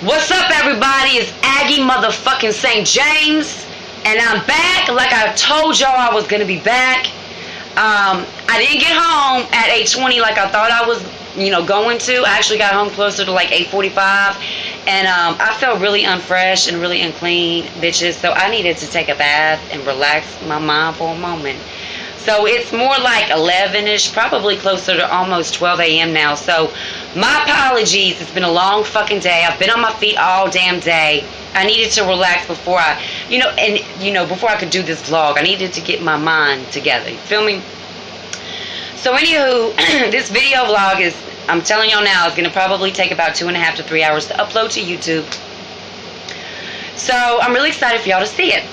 What's up, everybody? It's Aggie motherfucking St. James, and I'm back. Like I told y'all I was gonna be back. I didn't get home at 8:20 like I thought I was, going to. I actually got home closer to like 8:45, and I felt really unfresh and really unclean, bitches. So I needed to take a bath and relax my mind for a moment. So it's more like 11ish, probably closer to almost 12 a.m. now. So my apologies. It's been a long fucking day. I've been on my feet all damn day. I needed to relax before I, before I could do this vlog. I needed to get my mind together. You feel me? So anywho, this video vlog is, I'm telling y'all now, it's going to probably take about 2.5 to 3 hours to upload to YouTube. So I'm really excited for y'all to see it.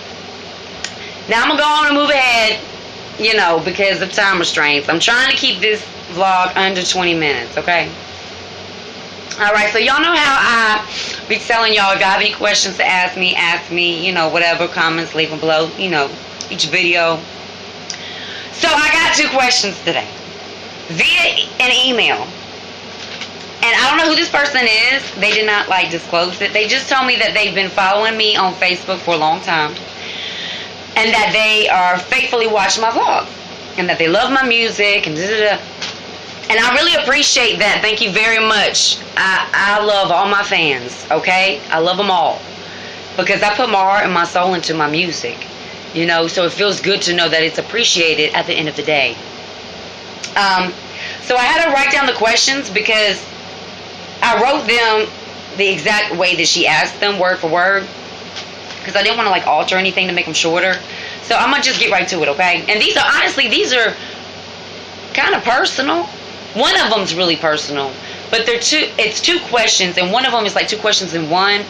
Now I'm going to go on and move ahead. Because of time restraints. I'm trying to keep this vlog under 20 minutes, okay? Alright, so y'all know how I be telling y'all, if y'all have any questions to ask me, whatever, comments, leave them below, each video. So I got 2 questions today, via an email. And I don't know who this person is. They did not, disclose it. They just told me that they've been following me on Facebook for a long time. And that they are faithfully watching my vlog. And that they love my music and da-da-da. And I really appreciate that. Thank you very much. I love all my fans, okay? I love them all. Because I put my heart and my soul into my music. So it feels good to know that it's appreciated at the end of the day. So I had to write down the questions because I wrote them the exact way that she asked them, word for word. Because I didn't want to alter anything to make them shorter. So I'm going to just get right to it, okay? And these are, honestly, kind of personal. One of them's really personal. But it's 2 questions, and one of them is 2 questions in one.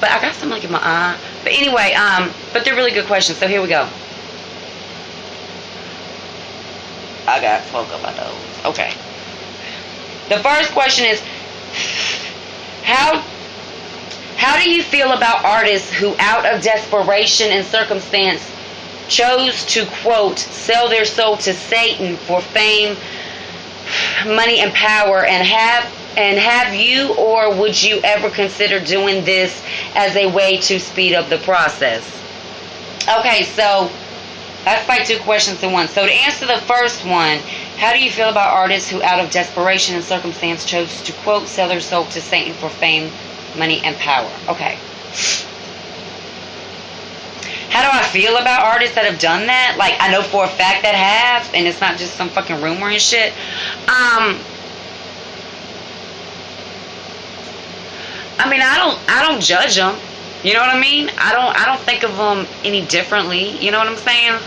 But I got something in my eye. But anyway, but they're really good questions, so here we go. I got smoke up my nose. Okay. The first question is, How do you feel about artists who, out of desperation and circumstance, chose to, quote, sell their soul to Satan for fame, money, and power? And have you or would you ever consider doing this as a way to speed up the process? Okay, so that's 2 questions in one. So to answer the first one, how do you feel about artists who, out of desperation and circumstance, chose to, quote, sell their soul to Satan for fame, money, and power? Okay. How do I feel about artists that have done that? I know for a fact that have, and it's not just some fucking rumor and shit. I don't judge them. You know what I mean? I don't think of them any differently. You know what I'm saying?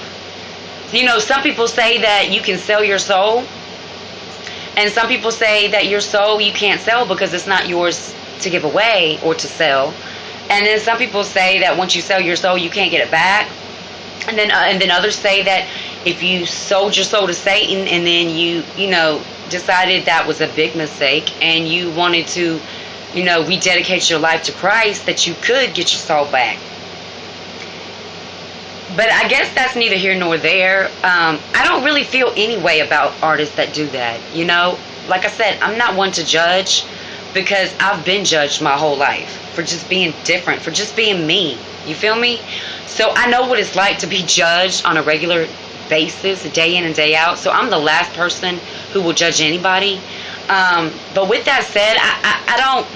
Some people say that you can sell your soul, and some people say that your soul you can't sell because it's not yours to give away or to sell. And then some people say that once you sell your soul you can't get it back. And then others say that if you sold your soul to Satan and then you decided that was a big mistake and you wanted to rededicate your life to Christ, that you could get your soul back. But I guess that's neither here nor there. I don't really feel any way about artists that do that. Like I said, I'm not one to judge, because I've been judged my whole life for just being different, for just being me. You feel me? So I know what it's like to be judged on a regular basis, day in and day out. So I'm the last person who will judge anybody. But with that said, I don't...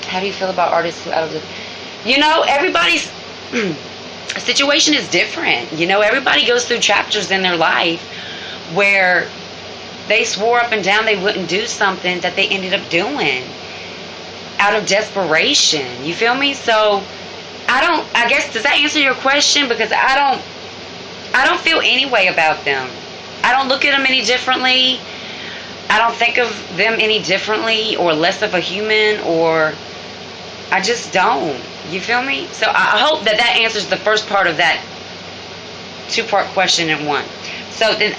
How do you feel about artists who out of the... everybody's situation is different. Everybody goes through chapters in their life where they swore up and down they wouldn't do something that they ended up doing out of desperation. You feel me? So I guess, does that answer your question? Because I don't feel any way about them. I don't look at them any differently. I don't think of them any differently or less of a human, or I just don't. You feel me? So I hope that answers the first part of that 2-part question in one. So then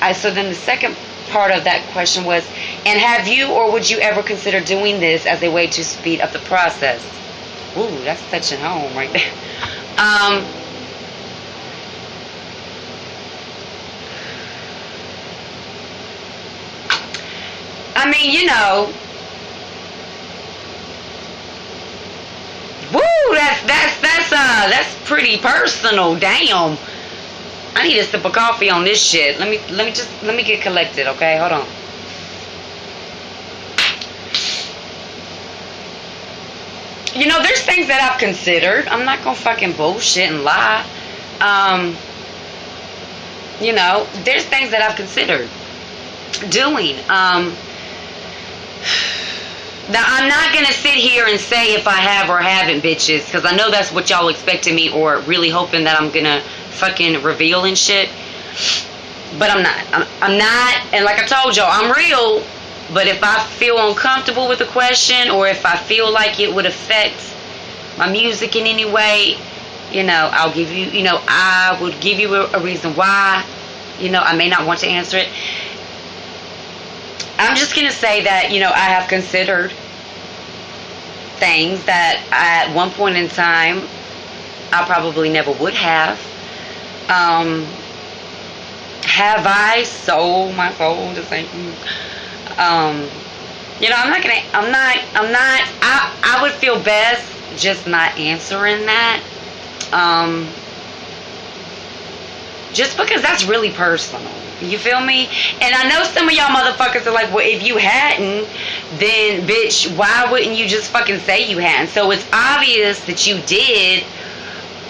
the second part of that question was, and have you or would you ever consider doing this as a way to speed up the process? Ooh, that's touching home right there. That's pretty personal. Damn. I need a sip of coffee on this shit. Let me get collected, okay? Hold on. You know, there's things that I've considered. I'm not gonna fucking bullshit and lie. You know, there's things that I've considered doing. Now, I'm not going to sit here and say if I have or haven't, bitches, because I know that's what y'all expecting me, or really hoping that I'm going to fucking reveal and shit. But I'm not. I'm not, and like I told y'all, I'm real, but if I feel uncomfortable with the question, or if I feel like it would affect my music in any way, you know, I'll give you, you know, I would give you a reason why. You know, I may not want to answer it. I'm just going to say that, you know, I have considered things that at one point in time I probably never would have. Have I sold my soul to Satan? You know, I would feel best just not answering that. Just because that's really personal. You feel me? And I know some of y'all motherfuckers are like, well, if you hadn't, then, bitch, why wouldn't you just fucking say you hadn't? So it's obvious that you did,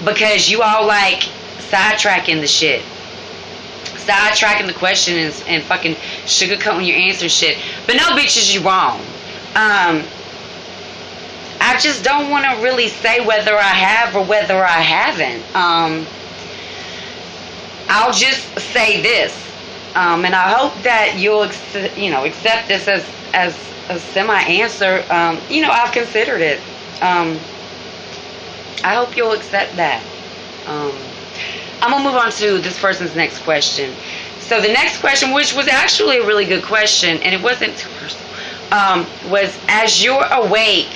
because you all, like, sidetracking the shit. Sidetracking the question and fucking sugarcoating your answer shit. But no, bitches, you're wrong. I just don't want to really say whether I have or whether I haven't. I'll just say this. And I hope that you'll, you know, accept this as a semi-answer. You know, I've considered it. I hope you'll accept that. I'm going to move on to this person's next question. So the next question, which was actually a really good question, and it wasn't too personal, was, as you're awake,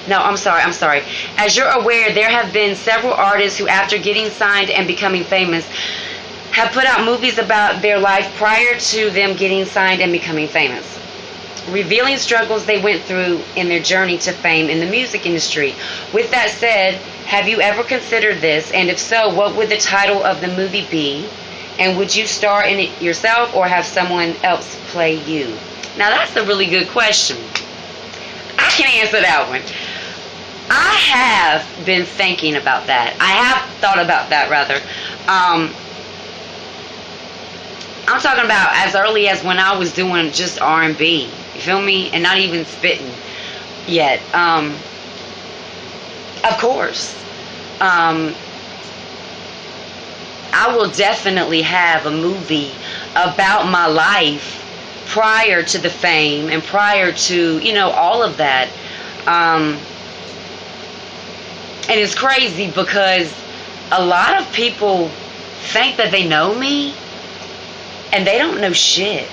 as you're aware, there have been several artists who, after getting signed and becoming famous, have put out movies about their life prior to them getting signed and becoming famous, revealing struggles they went through in their journey to fame in the music industry. With that said, have you ever considered this? And if so, what would the title of the movie be? And would you star in it yourself or have someone else play you? Now, that's a really good question. I can answer that one. I have been thinking about that. I have thought about that, rather. I'm talking about as early as when I was doing just R&B. You feel me? And not even spitting yet. Of course. I will definitely have a movie about my life prior to the fame and prior to, you know, all of that. And it's crazy because a lot of people think that they know me, and they don't know shit.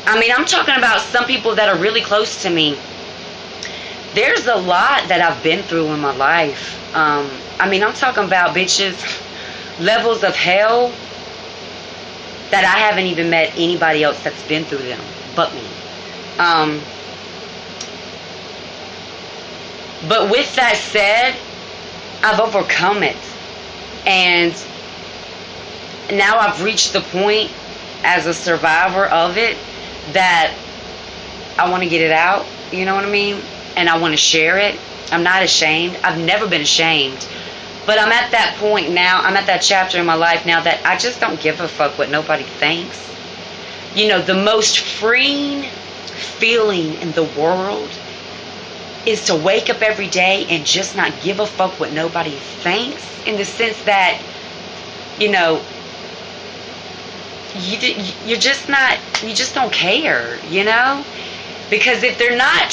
I mean, I'm talking about some people that are really close to me. There's a lot that I've been through in my life. I mean, I'm talking about, bitches, levels of hell that I haven't even met anybody else that's been through them but me. But with that said, I've overcome it. And now I've reached the point as a survivor of it that I want to get it out, you know what I mean? And I want to share it. I'm not ashamed. I've never been ashamed. But I'm at that point now, I'm at that chapter in my life now that I just don't give a fuck what nobody thinks. You know, the most freeing feeling in the world is to wake up every day and just not give a fuck what nobody thinks, in the sense that, you know, you just don't care, you know? Because if they're not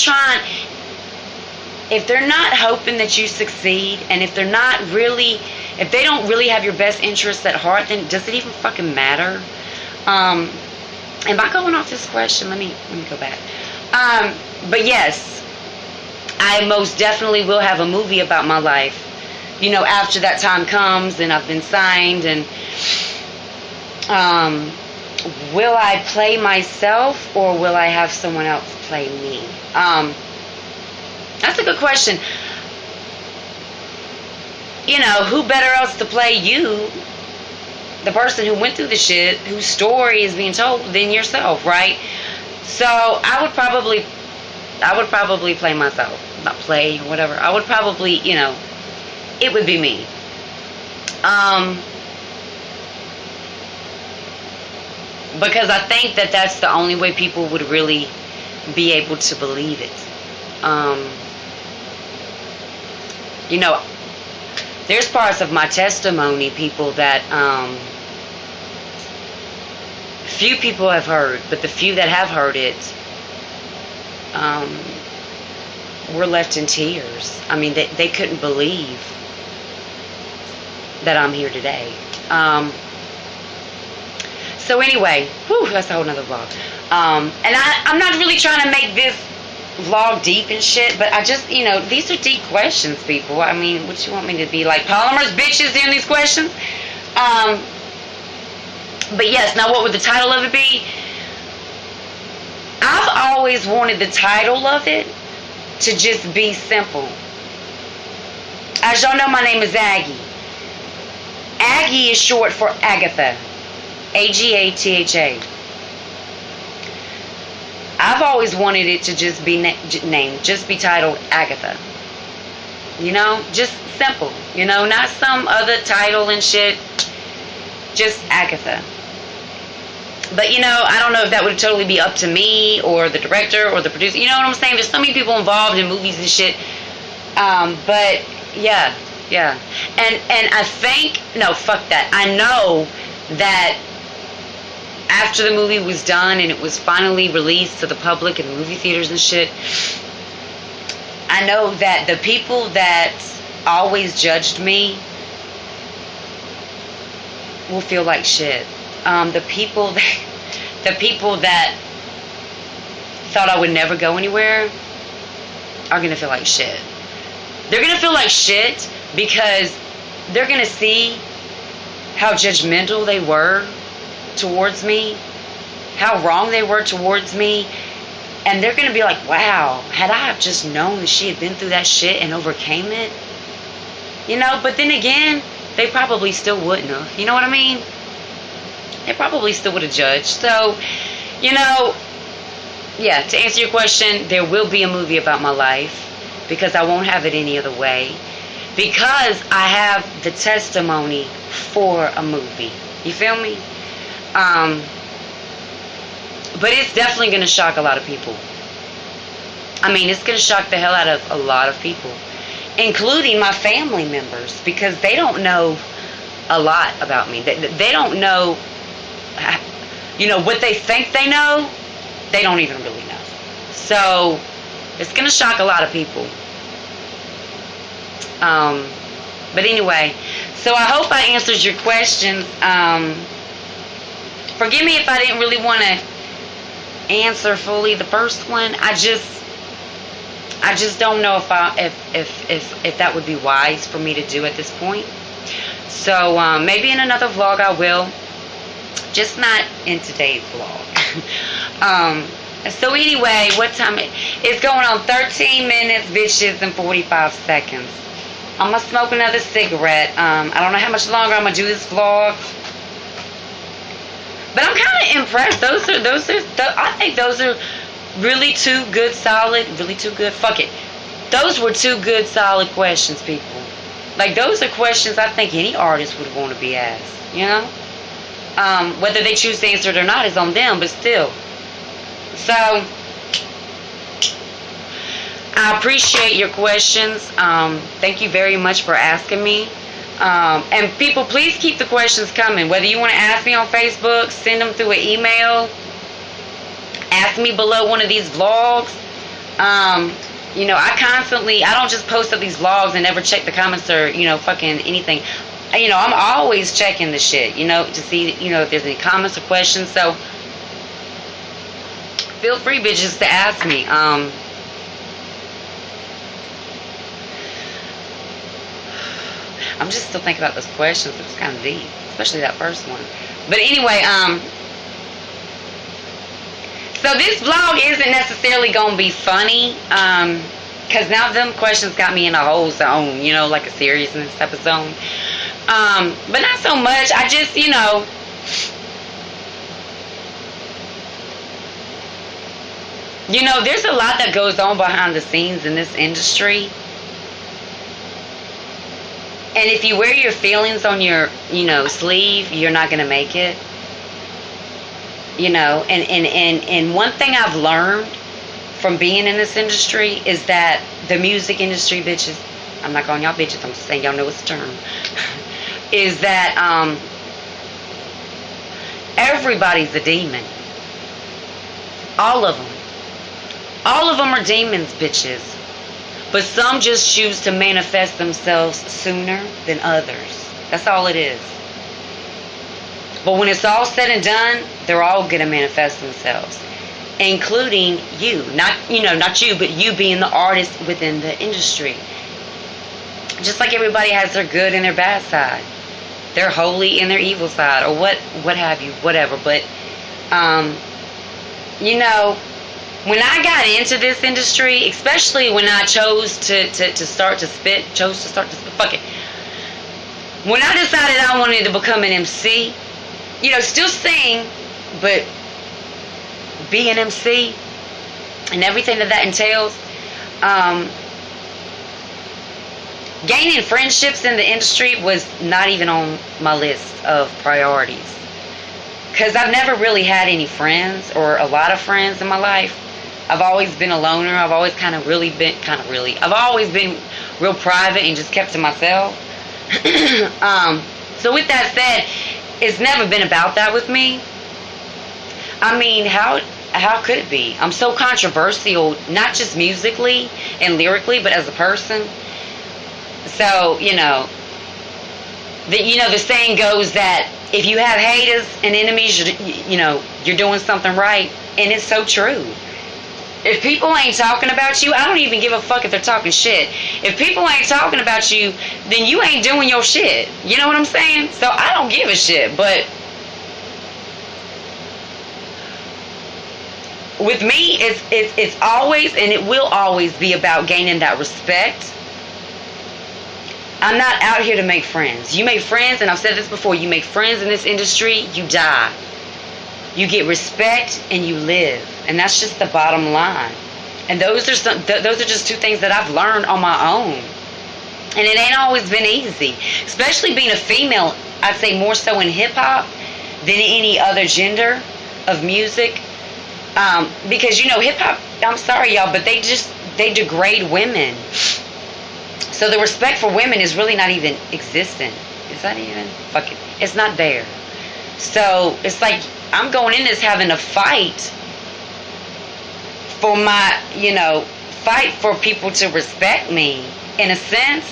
hoping that you succeed, and if they don't really have your best interests at heart, then does it even fucking matter? Am I going off this question? Let me go back. But yes, I most definitely will have a movie about my life, you know, after that time comes and I've been signed. And will I play myself or will I have someone else play me? That's a good question. you know, who better else to play you, the person who went through the shit, whose story is being told, than yourself, right? So I would probably play myself. Not play, whatever. I would probably, you know, it would be me. Because I think that that's the only way people would really be able to believe it. You know, there's parts of my testimony, people, that few people have heard, but the few that have heard it were left in tears. I mean, they couldn't believe that I'm here today. So anyway, whew, that's a whole nother vlog. And I'm not really trying to make this vlog deep and shit, but I just, you know, these are deep questions, people. I mean, what you want me to be like, Polymer's bitches in these questions? But yes, now what would the title of it be? I've always wanted the title of it to just be simple. As y'all know, my name is Aggie. Aggie is short for Agatha. Agatha. I've always wanted it to just be named, just be titled Agatha. You know, just simple. You know, not some other title and shit. Just Agatha. But, you know, I don't know if that would totally be up to me or the director or the producer. You know what I'm saying? There's so many people involved in movies and shit. But, yeah. And I think, no, fuck that. I know that after the movie was done and it was finally released to the public in movie theaters and shit, I know that the people that always judged me will feel like shit. The people that thought I would never go anywhere are gonna feel like shit. They're gonna feel like shit because they're gonna see how judgmental they were towards me, how wrong they were towards me, and they're gonna be like, wow, had I have just known that she had been through that shit and overcame it, you know. But then again, they probably still wouldn't have, you know what I mean? They probably still would have judged. So, you know, yeah, to answer your question, there will be a movie about my life because I won't have it any other way, because I have the testimony for a movie. You feel me? But it's definitely going to shock a lot of people. I mean, it's going to shock the hell out of a lot of people, including my family members, because they don't know a lot about me. They don't know, you know, what they think they know, they don't even really know. So, it's going to shock a lot of people. But anyway, so I hope I answered your questions. Forgive me if I didn't really want to answer fully the first one. I just don't know if that would be wise for me to do at this point. So maybe in another vlog I will, just not in today's vlog. So anyway, what time it's going on? 13 minutes, bitches, and 45 seconds. I'm gonna smoke another cigarette. I don't know how much longer I'm gonna do this vlog, but I'm kind of impressed. I think those are really two good, solid, fuck it. Those were two good, solid questions, people. Like, those are questions I think any artist would want to be asked, you know? Whether they choose to answer it or not is on them, but still. So, I appreciate your questions. Thank you very much for asking me. And people, please keep the questions coming. Whether you want to ask me on Facebook, send them through an email, ask me below one of these vlogs. You know, I don't just post up these vlogs and never check the comments or, you know, fucking anything. You know, I'm always checking the shit, you know, to see, you know, if there's any comments or questions. So, feel free, bitches, to ask me. I'm just still thinking about those questions. It was kind of deep, especially that first one. But anyway, so this vlog isn't necessarily going to be funny. Because now them questions got me in a whole zone, you know, like a seriousness type of zone. But not so much. I just, you know, there's a lot that goes on behind the scenes in this industry. And if you wear your feelings on your, sleeve, you're not going to make it. And one thing I've learned from being in this industry is that the music industry, bitches, I'm not calling y'all bitches, I'm just saying y'all know it's a term, is that everybody's a demon. All of them. All of them are demons, bitches. But some just choose to manifest themselves sooner than others. That's all it is. But when it's all said and done, they're all going to manifest themselves. Including you. Not you, but you being the artist within the industry. Just like everybody has their good and their bad side. Their holy and their evil side. Or what have you. Whatever. But, when I got into this industry, especially when I chose to start to spit, fuck it. When I decided I wanted to become an MC, still sing, but be an MC and everything that entails, gaining friendships in the industry was not even on my list of priorities. Because I've never really had any friends or a lot of friends in my life. I've always been a loner. I've always I've always been real private and just kept to myself. So with that said, it's never been about that with me. I mean, how could it be? I'm so controversial, not just musically and lyrically, but as a person. So, the saying goes that if you have haters and enemies, you're doing something right. And it's so true. If people ain't talking about you, I don't even give a fuck if they're talking shit. If people ain't talking about you, then you ain't doing your shit. You know what I'm saying? So I don't give a shit. But with me, it's always and it will always be about gaining that respect. I'm not out here to make friends. You make friends, and I've said this before, you make friends in this industry, you die. You get respect and you live. And that's just the bottom line. And those are just two things that I've learned on my own. And it ain't always been easy. Especially being a female, I'd say more so in hip-hop than any other gender of music. Because, hip-hop, I'm sorry, y'all, but they degrade women. So the respect for women is really not even existent. Is that even? Fuck it. It's not there. So it's like I'm going in this having to fight for my, fight for people to respect me in a sense.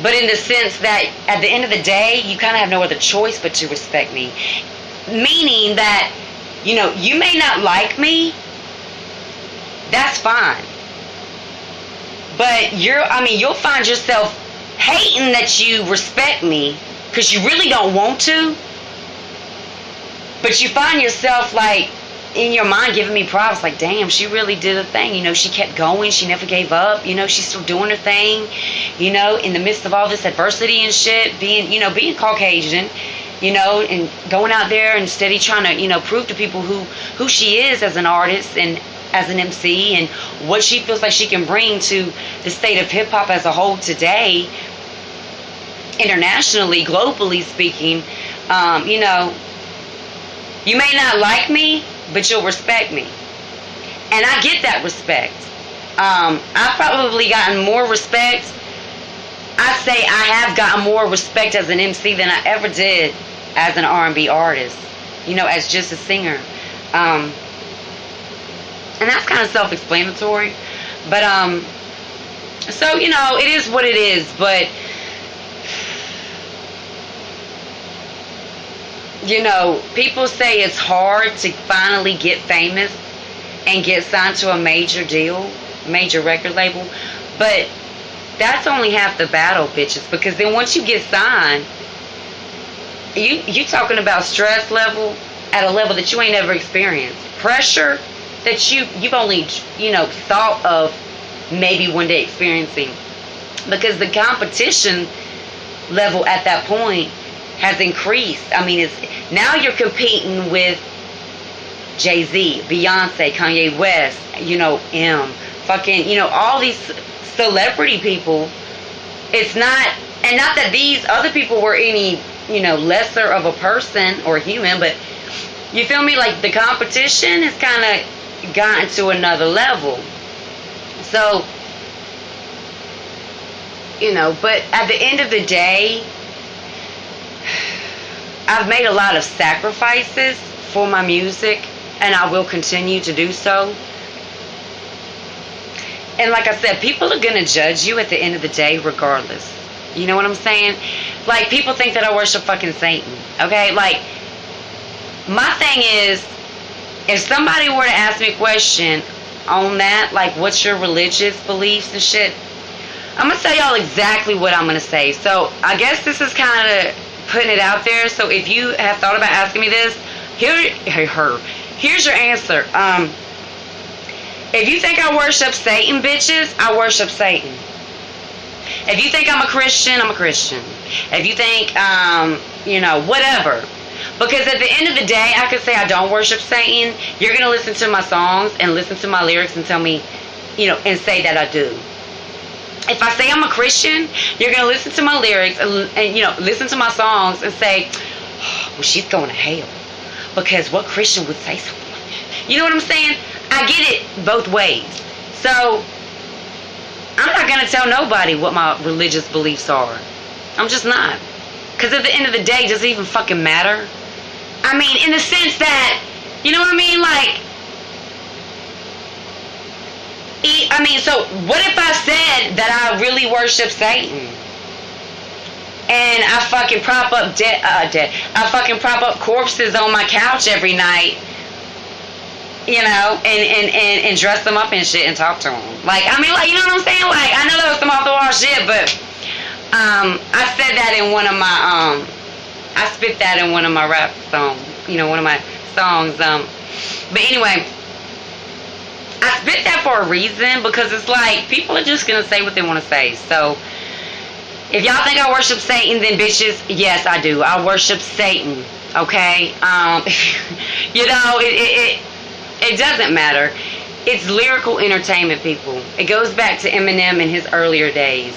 But in the sense that at the end of the day, you kind of have no other choice but to respect me. Meaning that, you may not like me. That's fine. But you'll find yourself hating that you respect me because you really don't want to. But you find yourself, like, in your mind giving me props, like, damn, she really did a thing. She kept going. She never gave up. She's still doing her thing, in the midst of all this adversity and shit, being Caucasian, and going out there and steady trying to, prove to people who she is as an artist and as an MC and what she feels like she can bring to the state of hip-hop as a whole today, internationally, globally speaking. You may not like me, but you'll respect me. And I get that respect. I've probably gotten more respect. I say I have gotten more respect as an MC than I ever did as an R&B artist. As just a singer. And that's kind of self-explanatory. But, so, it is what it is. But, people say it's hard to finally get famous and get signed to a major deal, major record label. But that's only half the battle, bitches. Because then once you get signed, you talking about stress level at a level that you ain't ever experienced. Pressure that you've only, thought of maybe one day experiencing. Because the competition level at that point has increased. I mean, it's now you're competing with Jay-Z, Beyonce, Kanye West, fucking, all these celebrity people. It's not, and not that these other people were any, lesser of a person or human, but you feel me? Like, the competition has kind of gotten to another level. So, but at the end of the day, I've made a lot of sacrifices for my music, and I will continue to do so. And like I said, people are going to judge you at the end of the day regardless. You know what I'm saying? Like, people think that I worship fucking Satan. Okay? Like, my thing is, if somebody were to ask me a question on that, like, what's your religious beliefs and shit, I'm going to tell y'all exactly what I'm going to say. So, I guess this is kind of putting it out there. So, if you have thought about asking me this, here's your answer. If you think I worship Satan, bitches, I worship Satan. If you think I'm a Christian, I'm a Christian. If you think, whatever. Because at the end of the day, I could say I don't worship Satan. You're going to listen to my songs and listen to my lyrics and tell me, and say that I do. If I say I'm a Christian, you're going to listen to my lyrics and listen to my songs and say, oh, well, she's going to hell. Because what Christian would say something like that? You know what I'm saying? I get it both ways. So, I'm not going to tell nobody what my religious beliefs are. I'm just not. Because at the end of the day, does it even fucking matter? I mean, in the sense that, you know what I mean? Like, so what if I said that I really worship Satan? And I fucking prop up I fucking prop up corpses on my couch every night, and dress them up and shit and talk to them. Like, you know what I'm saying? Like, I know that was some off the wall shit, but I said that in one of my I spit that in one of my rap songs, one of my songs. But anyway, I spit that for a reason, because it's like, people are just gonna say what they want to say. So, if y'all think I worship Satan, then bitches, yes, I do. I worship Satan, okay? It doesn't matter. It's lyrical entertainment, people. It goes back to Eminem in his earlier days.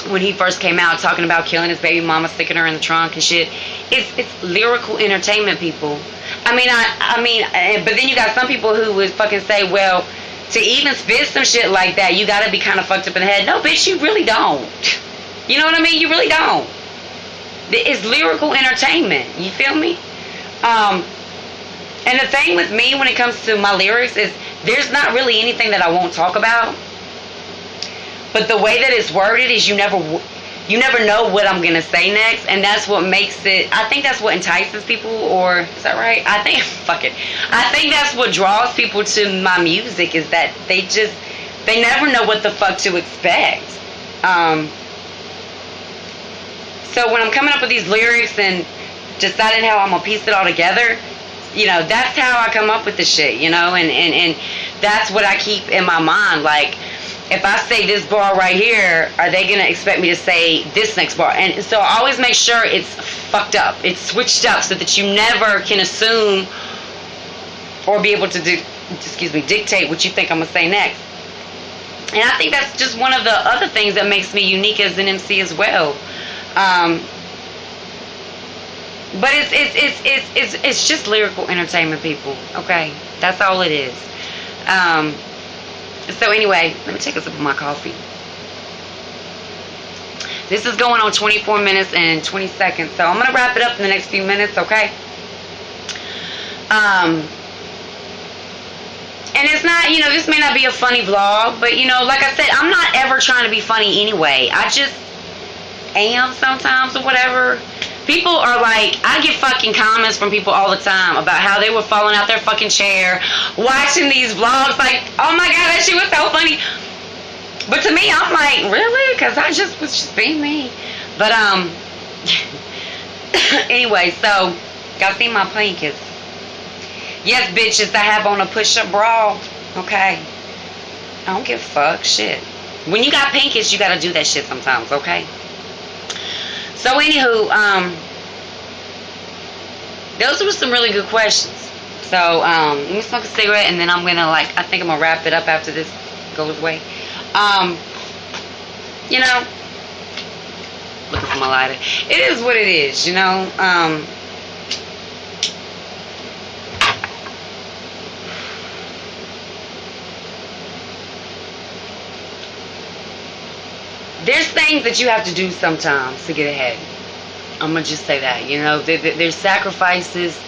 When he first came out talking about killing his baby mama, sticking her in the trunk and shit. It's lyrical entertainment, people. I mean, but then you got some people who would fucking say, well, to even spit some shit like that, you gotta be kind of fucked up in the head. No, bitch, you really don't. You know what I mean? You really don't. It's lyrical entertainment. You feel me? And the thing with me when it comes to my lyrics is there's not really anything that I won't talk about. But the way that it's worded is you never know what I'm going to say next. And that's what makes it, I think that's what entices people, or is that right? I think that's what draws people to my music, is that they never know what the fuck to expect. So when I'm coming up with these lyrics and deciding how I'm going to piece it all together, that's how I come up with the shit, and that's what I keep in my mind. Like, if I say this bar right here, are they going to expect me to say this next bar? And so I always make sure it's fucked up. It's switched up so that you never can assume or be able to dictate what you think I'm going to say next. And I think that's just one of the other things that makes me unique as an MC as well. But it's just lyrical entertainment, people. Okay? That's all it is. So anyway, let me take a sip of my coffee. This is going on 24 minutes and 20 seconds. So I'm going to wrap it up in the next few minutes, okay? And it's not, this may not be a funny vlog, but, like I said, I'm not ever trying to be funny anyway. I just am sometimes or whatever. People are like, I get fucking comments from people all the time about how they were falling out their fucking chair watching these vlogs. Like, oh my god, that shit was so funny. But to me, I'm like, really? Because I was just being me. But, anyway, so, y'all see my blankets. Yes, bitches, I have on a push-up bra. Okay. I don't give a fuck. Shit. When you got pinkish, you gotta do that shit sometimes, okay? So anywho, those were some really good questions. So, let me smoke a cigarette and then I'm gonna I think I'm gonna wrap it up after this goes away. You know, looking for my lighter. It is what it is, you know. There's things that you have to do sometimes to get ahead. I'm gonna just say that, you know, there's sacrifices.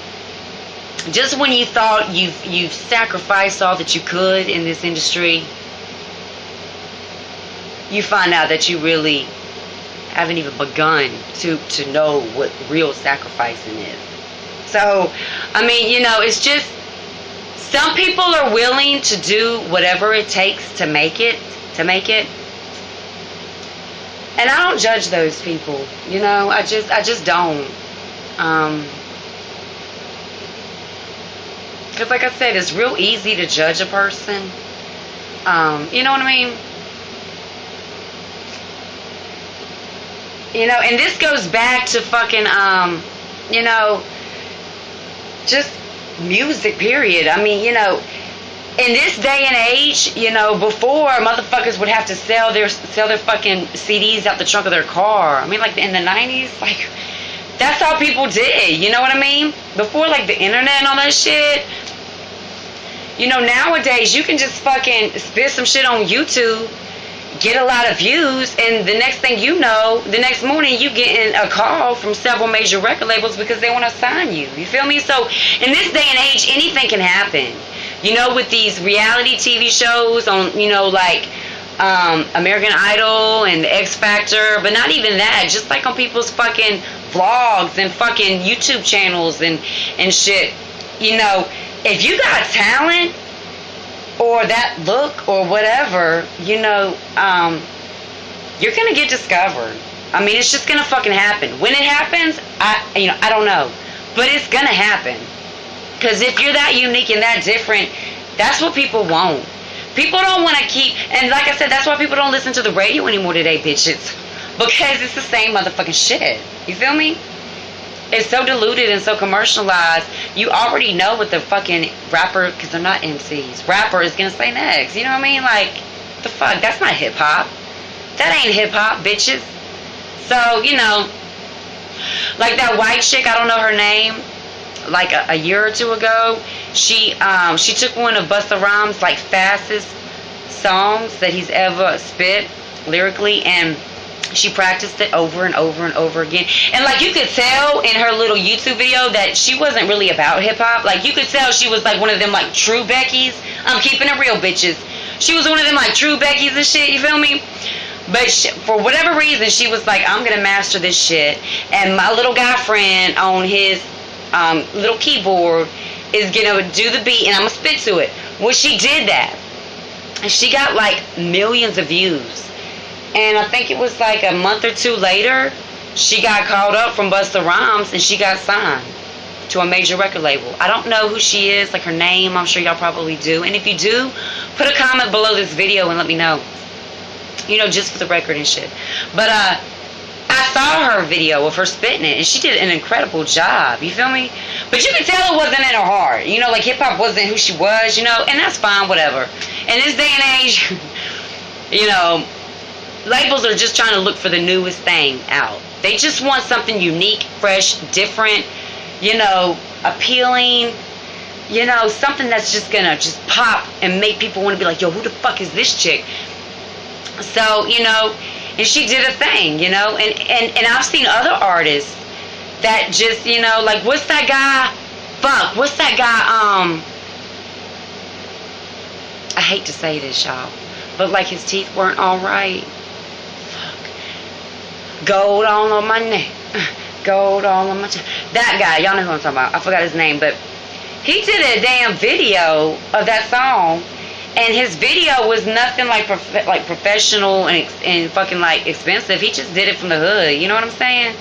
Just when you thought you've sacrificed all that you could in this industry, you find out that you really haven't even begun to know what real sacrificing is. So, I mean, you know, it's just some people are willing to do whatever it takes to make it. And I don't judge those people, you know. I just don't. Because like I said, it's real easy to judge a person. You know what I mean? You know, and this goes back to fucking, you know, just music, period. I mean, you know, in this day and age, you know, before motherfuckers would have to sell their fucking CDs out the trunk of their car. I mean, like in the 90s, like that's how people did. You know what I mean? Before like the internet and all that shit. You know, nowadays you can just fucking spit some shit on YouTube, get a lot of views, and the next thing you know, the next morning you getting a call from several major record labels because they want to sign you. You feel me? So in this day and age, anything can happen. You know, with these reality TV shows on, you know, like American Idol and the X Factor, but not even that, just like on people's fucking vlogs and fucking YouTube channels and shit. You know, if you got talent or that look or whatever, you know, you're gonna get discovered. I mean, it's just gonna fucking happen. When it happens, I don't know, but it's gonna happen. Because if you're that unique and that different, that's what people want. People don't want to keep, and like I said, that's why people don't listen to the radio anymore today, bitches. Because it's the same motherfucking shit. You feel me? It's so diluted and so commercialized. You already know what the fucking rapper, because they're not MCs, rapper is going to say next. You know what I mean? Like, the fuck? That's not hip-hop. That ain't hip-hop, bitches. So, you know, like that white chick, I don't know her name, like a year or two ago, she took one of Busta Rhymes' like fastest songs that he's ever spit lyrically, and she practiced it over and over and over again. And like you could tell in her little YouTube video that she wasn't really about hip hop. Like you could tell she was like one of them like true Beckys. I'm keeping it real, bitches. She was one of them like true Beckys and shit. You feel me? But for whatever reason, she was like, I'm gonna master this shit, and my little guy friend on his little keyboard is gonna do the beat and I'm gonna spit to it. Well, she did that and she got like millions of views, and I think it was like a month or two later she got called up from Busta Rhymes and she got signed to a major record label. I don't know who she is, like her name. I'm sure y'all probably do, and if you do, put a comment below this video and let me know, you know, just for the record and shit. But I saw her video of her spitting it, and she did an incredible job, you feel me? But you could tell it wasn't in her heart, you know, like hip-hop wasn't who she was, you know, and that's fine, whatever. In this day and age, you know, labels are just trying to look for the newest thing out. They just want something unique, fresh, different, you know, appealing, you know, something that's just gonna just pop and make people want to be like, yo, who the fuck is this chick? So, you know, and she did a thing, you know, and I've seen other artists that just, you know, like, what's that guy, I hate to say this, y'all, but like his teeth weren't alright. Fuck. Gold all on my neck, gold all on my chest. That guy, y'all know who I'm talking about, I forgot his name, but he did a damn video of that song. And his video was nothing like professional and fucking like expensive. He just did it from the hood. You know what I'm saying?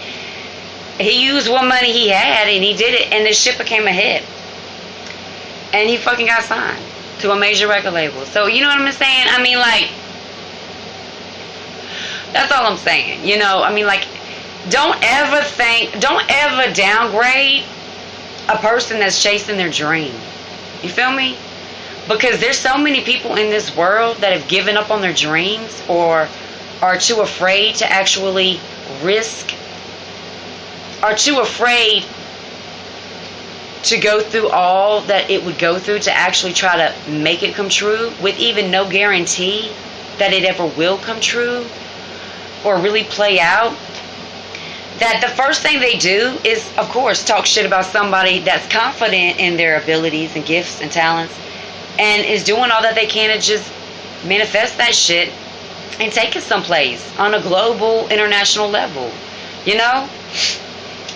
He used what money he had and he did it, and the shit became a hit. And he fucking got signed. to a major record label. So, you know what I'm saying? I mean, like, that's all I'm saying. You know, I mean, like, don't ever downgrade a person that's chasing their dream. You feel me? Because there's so many people in this world that have given up on their dreams or are too afraid to actually risk, are too afraid to go through all that it would go through to actually try to make it come true, with even no guarantee that it ever will come true or really play out. That the first thing they do is, of course, talk shit about somebody that's confident in their abilities and gifts and talents and is doing all that they can to just manifest that shit and take it someplace on a global, international level, you know?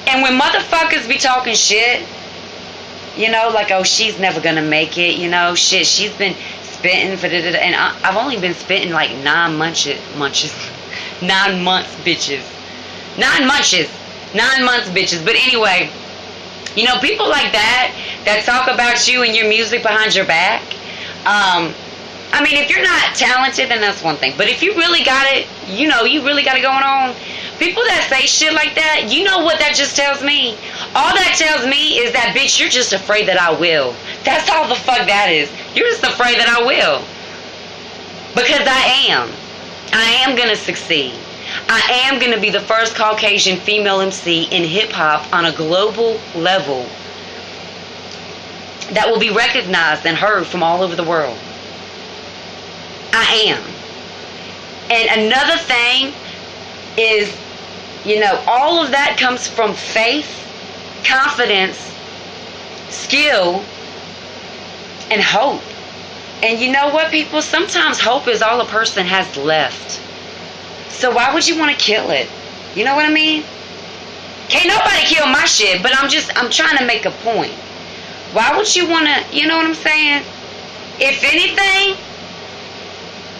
And when motherfuckers be talking shit, you know, like, oh, she's never gonna make it, you know, shit, she's been spitting for da-da-da, and I've only been spitting like 9 months, bitches. 9 months, bitches. But anyway, you know, people like that talk about you and your music behind your back. I mean, if you're not talented, then that's one thing. But if you really got it, you know, you really got it going on. People that say shit like that, you know what that just tells me? All that tells me is that, bitch, you're just afraid that I will. That's all the fuck that is. You're just afraid that I will. Because I am going to succeed. I am going to be the first Caucasian female MC in hip-hop on a global level that will be recognized and heard from all over the world. I am. And another thing is, you know, all of that comes from faith, confidence, skill, and hope. And you know what, people? Sometimes hope is all a person has left. So why would you want to kill it? You know what I mean? Can't nobody kill my shit, but I'm trying to make a point. Why would you want to, you know what I'm saying? If anything,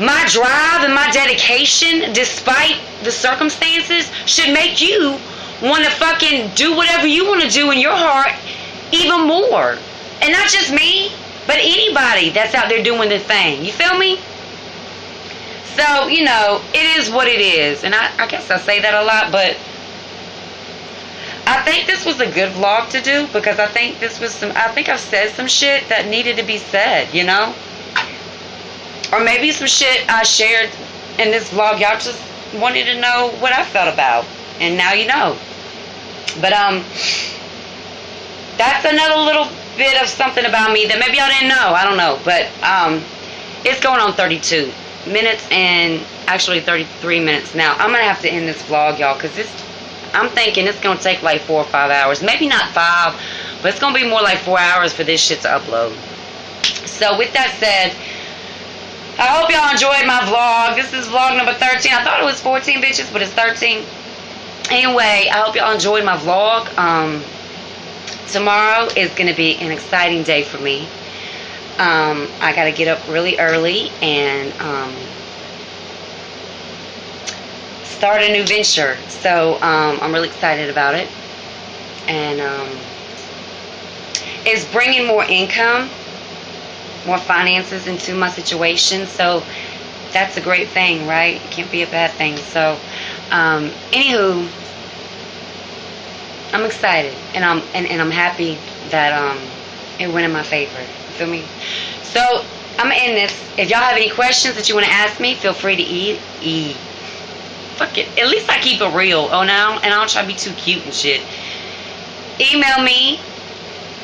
my drive and my dedication, despite the circumstances, should make you want to fucking do whatever you want to do in your heart even more. And not just me, but anybody that's out there doing the thing. You feel me? So, you know, it is what it is. And I guess I say that a lot, but I think this was a good vlog to do because I think I've said some shit that needed to be said, you know? Or maybe some shit I shared in this vlog y'all just wanted to know what I felt about. And now you know. But, that's another little bit of something about me that maybe y'all didn't know. I don't know. But, it's going on 32 minutes and actually 33 minutes now. I'm going to have to end this vlog, y'all, because I'm thinking it's going to take like 4 or 5 hours. Maybe not 5, but it's going to be more like 4 hours for this shit to upload. So, with that said, I hope y'all enjoyed my vlog. This is vlog number 13. I thought it was 14, bitches, but it's 13. Anyway, I hope y'all enjoyed my vlog. Tomorrow is going to be an exciting day for me. I got to get up really early and start a new venture. So, I'm really excited about it. And it's bringing more income, more finances into my situation, so that's a great thing, right? It can't be a bad thing. So, anywho, I'm excited and I'm happy that it went in my favor. You feel me? So I'm gonna end this. If y'all have any questions that you want to ask me, feel free to fuck it. At least I keep it real. Oh no, and I don't try to be too cute and shit. Email me,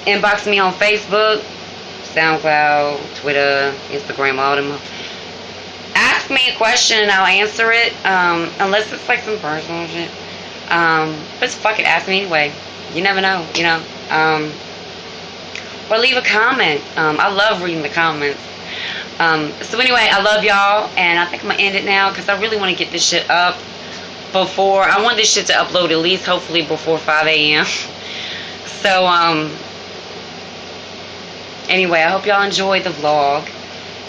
inbox me on Facebook, SoundCloud, Twitter, Instagram, all them. Ask me a question and I'll answer it, unless it's like some personal shit. Just fucking ask me anyway. You never know, you know. Or leave a comment. I love reading the comments. So anyway, I love y'all, and I think I'm gonna end it now because I really want to get this shit up before. I want this shit to upload at least, hopefully, before 5 a.m. So anyway, I hope y'all enjoyed the vlog.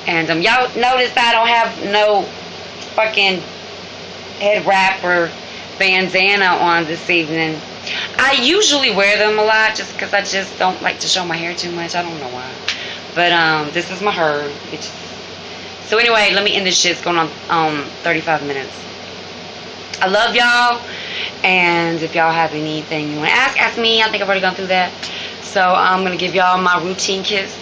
And y'all notice I don't have no fucking head wrap or bandana on this evening. I usually wear them a lot just because I just don't like to show my hair too much. I don't know why. But this is my herd. So anyway, let me end this shit. It's going on 35 minutes. I love y'all. And if y'all have anything you want to ask me. I think I've already gone through that. So I'm going to give y'all my routine kiss.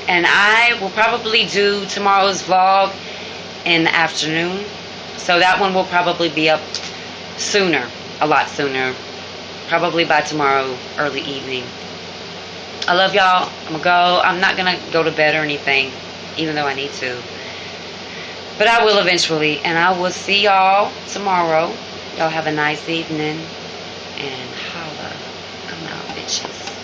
And I will probably do tomorrow's vlog in the afternoon. So that one will probably be up sooner. A lot sooner. Probably by tomorrow, early evening. I love y'all. I'm going to go. I'm not going to go to bed or anything, even though I need to. But I will eventually. And I will see y'all tomorrow. Y'all have a nice evening. And holla. I'm out, bitches.